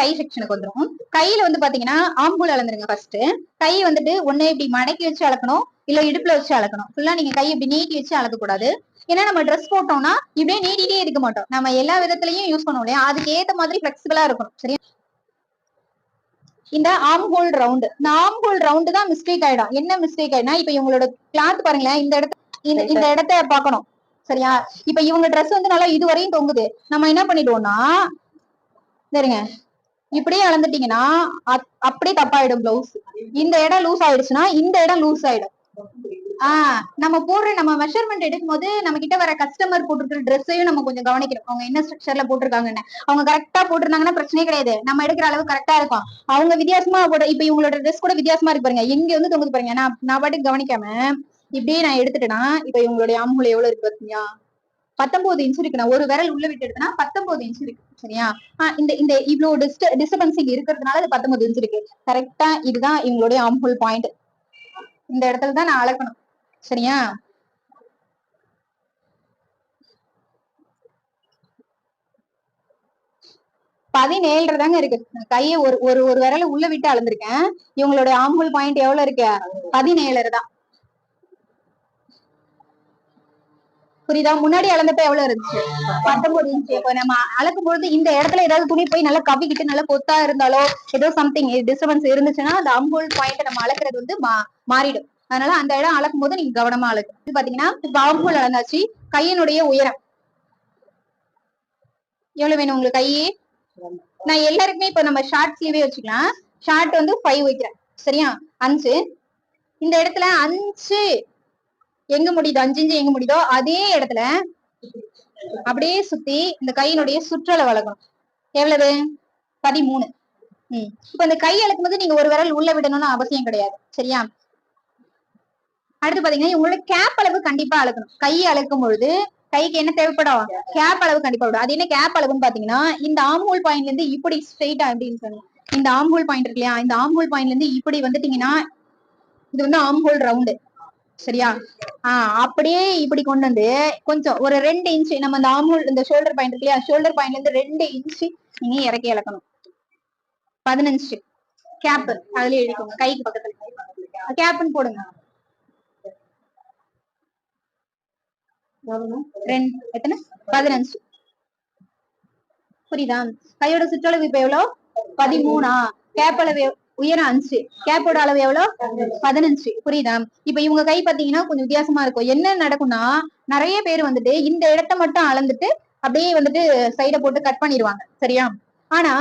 கை செக்ஷனுக்கு வந்துடும். கையில வந்து பாத்தீங்கன்னா ஆம்பூல் அளந்துருங்க. ஃபர்ஸ்ட் கை வந்துட்டு ஒண்ணு இப்படி மடக்கி வச்சு அளக்கணும், இல்ல இடுப்புல வச்சு அளக்கணும். ஃபுல்லா நீங்க கை இப்படி நீட்டி வச்சு அளக்க கூடாது. ஏன்னா நம்ம ட்ரெஸ் போட்டோம்னா இப்படியே நீட்டிட்டே இருக்க மாட்டோம், நம்ம எல்லா விதத்திலயும் யூஸ் பண்ணுவோம் இல்லையா, அதுக்கு ஏத்த மாதிரி பிளெக்சிபிளா இருக்கணும். சரியா? இந்த ஆம்ஹோல் ரவுண்டு, இந்த ஆம்ஹோல் ரவுண்டு தான் மிஸ்டேக் ஆயிடும். என்ன மிஸ்டேக் ஆயிடும்னா, இப்ப இவங்களோட கிளாத் பாருங்களேன், இந்த இடத்த பாக்கணும். சரியா? இப்ப இவங்க ட்ரெஸ் வந்து நல்லா இதுவரையும் தொங்குது. நம்ம என்ன பண்ணிடுவோம்னா, சரிங்க, இப்படியே அளந்துட்டீங்கன்னா அப்படியே தப்பாயிடும் பிளவுஸ். இந்த இடம் லூஸ் ஆயிடுச்சுன்னா இந்த இடம் லூஸ் ஆயிடும். நம்ம நம்ம மெஷர்மெண்ட் எடுக்கும் போது நம்ம கிட்ட வர கஸ்டமர் போட்டிருக்கிற ட்ரெஸ்ஸையும் நம்ம கொஞ்சம் கவனிக்கணும். அவங்க என்ன ஸ்ட்ரக்சர்ல போட்டிருக்காங்கன்னு. அவங்க கரெக்டா போட்டிருந்தாங்கன்னா பிரச்சனையே கிடையாது, நம்ம எடுக்கிற அளவு கரெக்டா இருக்கும். அவங்க வித்தியாசமா இப்ப இவங்களோட ட்ரெஸ் கூட வித்தியாசமா இருக்கு பாருங்க, எங்க வந்து தொங்குது பாருங்க. நான் பாட்டுக்கு கவனிக்காம இப்படியே நான் எடுத்துட்டேன்னா, இப்ப இவங்களுடைய ஆம்பூல் எவ்வளவு இருக்கு பாத்தீங்களா? 19 இன்ச் இருக்கு. நான் ஒரு விரல் உள்ள விட்டு எடுத்தனா 19 இன்ச் இருக்கு. சரியா? இந்த இந்த இவ்வளவு டிஸ்டர்பன்சிங் இருக்கிறதுனால அது 19 இன்ச் இருக்கு. கரெக்டா இதுதான் இவங்களுடைய ஆம்பூல் பாயிண்ட். இந்த இடத்துல தான் நான் அளக்கணும். சரியா? பதினேழுதாங்க இருக்கு. கையை ஒரு ஒரு விரல உள்ள விட்டு அளந்திருக்கேன். இவங்களோட ஆம்பூல் பாயிண்ட் எவ்வளவு இருக்கு? 17 தான். புரியுதா? முன்னாடி அளந்தப்ப எவ்வளவு இருந்துச்சு? 19 இன்ச். இப்ப நம்ம அளக்கும் பொழுது இந்த இடத்துல ஏதாவது துணி போய் நல்லா கவிக்கிட்டு நல்லா கொத்தா இருந்தாலோ ஏதோ சம்திங் டிஸ்டர்பன்ஸ் இருந்துச்சுன்னா அந்த ஆம்பூல் பாயிண்ட் நம்ம அளக்குறது வந்து மாறிடும். அதனால அந்த இடம் அளக்கும் போது நீங்க கவனமா அளக்கு. இது பாத்தீங்கன்னா இப்ப ஆம்பூல் அளந்தாச்சு. கையினுடைய உயரம் எவ்வளவு வேணும் உங்களுக்கு? கையே நான் எல்லாருக்குமே இப்ப நம்ம ஷார்ட் ஸ்லீவே வச்சுக்கலாம். ஷார்ட் வந்து 5 வைக்கிறேன். சரியா? 5. இந்த இடத்துல 5 எங்க முடியுதோ, 5 இன்ச்சு எங்க முடியுதோ அதே இடத்துல அப்படியே சுத்தி இந்த கையினுடைய சுற்றளவு வளர்க்கணும். எவ்வளவு? 13. இப்ப இந்த கை அளக்கும் போது நீங்க ஒரு விரல் உள்ள விடணும்னு அவசியம் கிடையாது. சரியா? அடுத்து பாத்தீங்கன்னா உங்களோட கேப் அளவு கண்டிப்பா அளக்கணும். கை அளக்கும் பொழுது கைக்கு என்ன தேவைப்படும்? கேப் அளவு கண்டிப்பா விடும். அது என்ன கேப் அளவுன்னு பாத்தீங்கன்னா, இந்த ஆம்பூல் பாயிண்ட்ல இருந்து இப்படி ஸ்ட்ரெயிட்டா அப்படின்னு சொன்னீங்க. இந்த ஆம்பூல் பாயிண்ட் இருக்கு இல்லையா, இந்த ஆம்பூல் பாயிண்ட்ல இருந்து இப்படி வந்துட்டீங்கன்னா இது வந்து ஆம்பூல் ரவுண்டு. சரியா? அப்படியே இப்படி கொண்டு வந்து கொஞ்சம் ஒரு 2 இன்ச் நம்ம இந்த ஆம்பூல் இந்த ஷோல்டர் பாயிண்ட் இருக்கு இல்லையா, ஷோல்டர் பாயிண்ட்ல இருந்து 2 இன்ச் நீங்க இறக்கி இழக்கணும். 15 கேப் அதுல எழுதிக்கோங்க. கைக்கு பக்கத்துல கேப்னு போடுங்க. எத்தனை? 15. புரியுதா? கையோட சுற்றளவு இப்ப எவ்வளவு? 13. கேப் அளவு உயரம் 5, கேப்போட அளவு எவ்வளவு? 15. புரியுதா? இப்ப இவங்க கை பாத்தீங்கன்னா கொஞ்சம் வித்தியாசமா இருக்கும். என்ன நடக்கும்னா, நிறைய பேர் வந்துட்டு இந்த இடத்த மட்டும் அளந்துட்டு அப்படியே வந்துட்டு சைட போட்டு கட் பண்ணிடுவாங்க. சரியா? ஆனா